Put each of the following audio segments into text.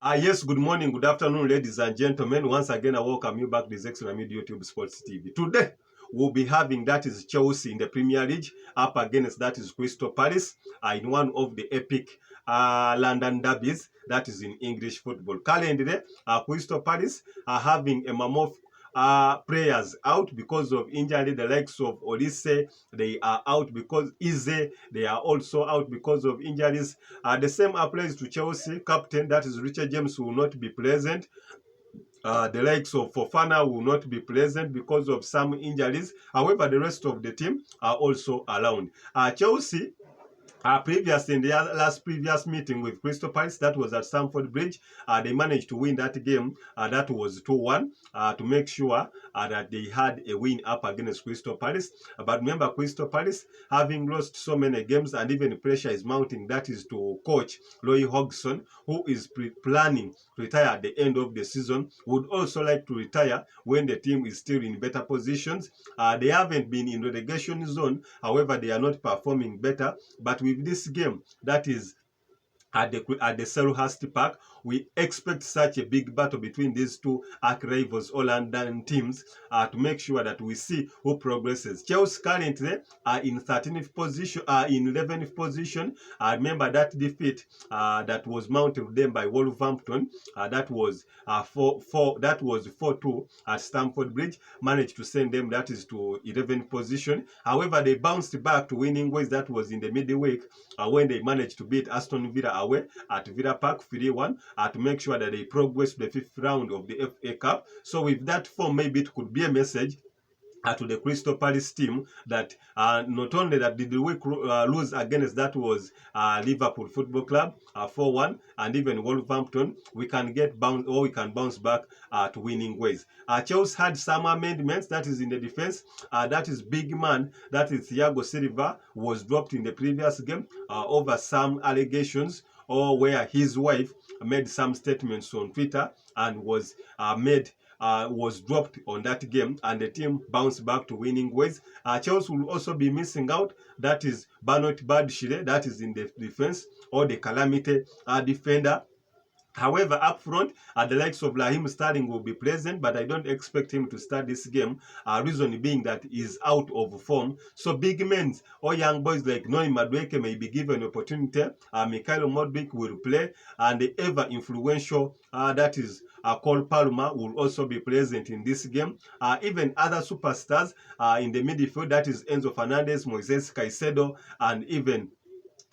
Yes, good morning, good afternoon, ladies and gentlemen. Once again, I welcome you back to this Extra Media YouTube Sports TV. Today, we'll be having that is Chelsea in the Premier League up against that is Crystal Palace in one of the epic London derbies that is in English football. Currently, Crystal Palace are having a mammoth players out because of injury. The likes of Olise, they are out because Ize, they are also out because of injuries. The same applies to Chelsea. Captain, that is Richard James, will not be present. The likes of Fofana will not be present because of some injuries. However, the rest of the team are also around. Chelsea previously, in the last previous meeting with Crystal Palace, that was at Stamford Bridge, they managed to win that game. That was 2-1 to make sure that they had a win up against Crystal Palace. But remember, Crystal Palace, having lost so many games and even pressure is mounting, that is to coach Roy Hodgson, who is planning to retire at the end of the season, would also like to retire when the team is still in better positions. They haven't been in relegation zone, however, they are not performing better. But with this game, that is at the Selhurst Park, we expect such a big battle between these two arch rivals, all London teams, to make sure that we see who progresses. Chelsea currently are in 13th position, in 11th position. Remember that defeat that was mounted them by Wolverhampton. That was 4-2 at Stamford Bridge. Managed to send them that is to 11th position. However, they bounced back to winning ways. That was in the midweek when they managed to beat Aston Villa away at Villa Park 3-1 to make sure that they progress to the 5th round of the FA Cup. So with that form, maybe it could be a message to the Crystal Palace team that not only that did we lose against that was Liverpool Football Club 4-1 and even Wolverhampton, we can bounce back to winning ways. Chelsea had some amendments, that is in the defense. That is big man, that is Thiago Silva, was dropped in the previous game over some allegations or where his wife made some statements on Twitter and was dropped on that game, and the team bounced back to winning ways. Chelsea will also be missing out. That is Bernard Badshire, that is in the defense, or the calamity defender. However, up front, the likes of Raheem Sterling will be present, but I don't expect him to start this game. Reason being that he's out of form. So big men or young boys like Noni Madueke may be given opportunity. Mikhailo Modric will play, and the ever influential that is Cole Palmer will also be present in this game. Even other superstars in the midfield, that is Enzo Fernandez, Moises Caicedo, and even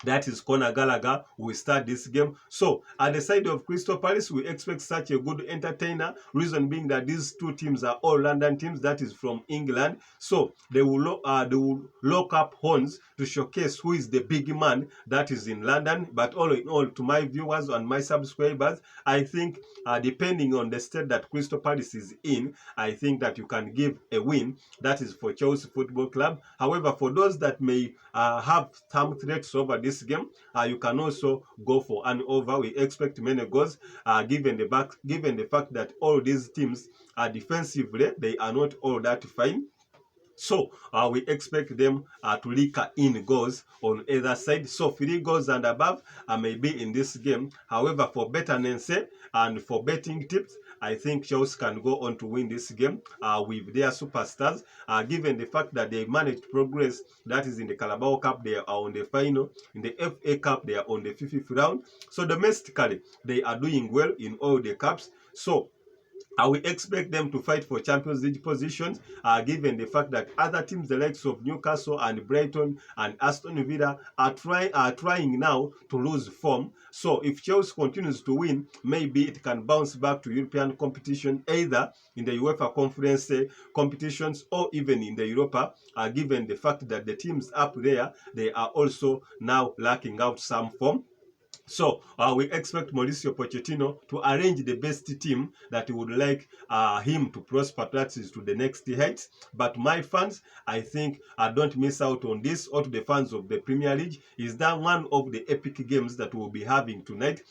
that is Conor Gallagher will start this game. So at the side of Crystal Palace, we expect such a good entertainer. Reason being that these two teams are all London teams, that is from England. So they will lock up horns to showcase who is the big man that is in London. But all in all, to my viewers and my subscribers, I think depending on the state that Crystal Palace is in, I think that you can give a win. That is for Chelsea Football Club. However, for those that may have some threats over this game, you can also go for an over. We expect many goals, given the fact that all these teams are defensively, they are not all that fine. So we expect them to leak in goals on either side. So 3 goals and above may be in this game. However, for betterness and for betting tips, I think Chelsea can go on to win this game with their superstars, given the fact that they managed to progress. That is in the Carabao Cup, they are on the final. In the FA Cup, they are on the 5th round. So domestically, they are doing well in all the cups. So we expect them to fight for Champions League positions, given the fact that other teams, the likes of Newcastle and Brighton and Aston Villa, are trying now to lose form. So if Chelsea continues to win, maybe it can bounce back to European competition, either in the UEFA Conference competitions or even in the Europa, given the fact that the teams up there, they are also now lacking out some form. So we expect Mauricio Pochettino to arrange the best team that he would like him to prosper, that is to the next heights. But my fans, I think, don't miss out on this, or to the fans of the Premier League, is that one of the epic games that we'll be having tonight.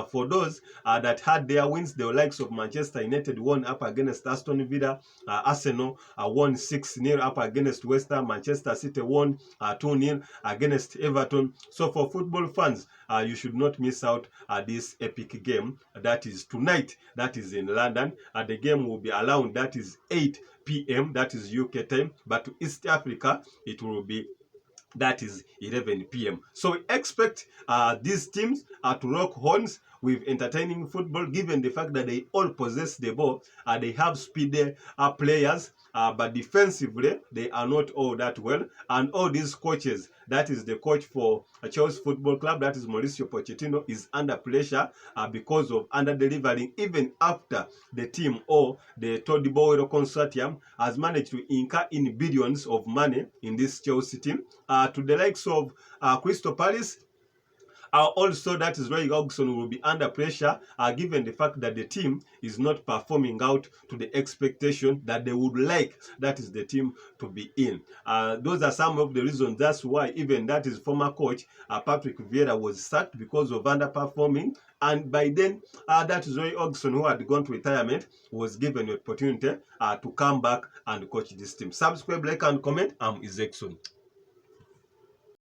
For those that had their wins, the likes of Manchester United won up against Aston Villa, Arsenal won 6-0 up against West Ham, Manchester City won 2-0 against Everton. So for football fans, you should not miss out this epic game that is tonight, that is in London. The game will be around, that is 8 p.m., that is UK time, but to East Africa it will be, that is 11 p.m. So we expect these teams to rock horns with entertaining football, given the fact that they all possess the ball, they have speedy players, but defensively they are not all that well. And all these coaches, that is the coach for Chelsea Football Club, that is Mauricio Pochettino, is under pressure because of under-delivering, even after the team, or the Todd Boyle consortium, has managed to incur in billions of money in this Chelsea team, to the likes of Crystal Palace. Also, that is Roy Hodgson will be under pressure, given the fact that the team is not performing out to the expectation that they would like, that is the team, to be in. Those are some of the reasons. That's why even that is former coach Patrick Vieira was sacked because of underperforming. And by then, that is Roy Hodgson, who had gone to retirement, was given the opportunity to come back and coach this team. Subscribe, like, and comment. I'm Isaacson.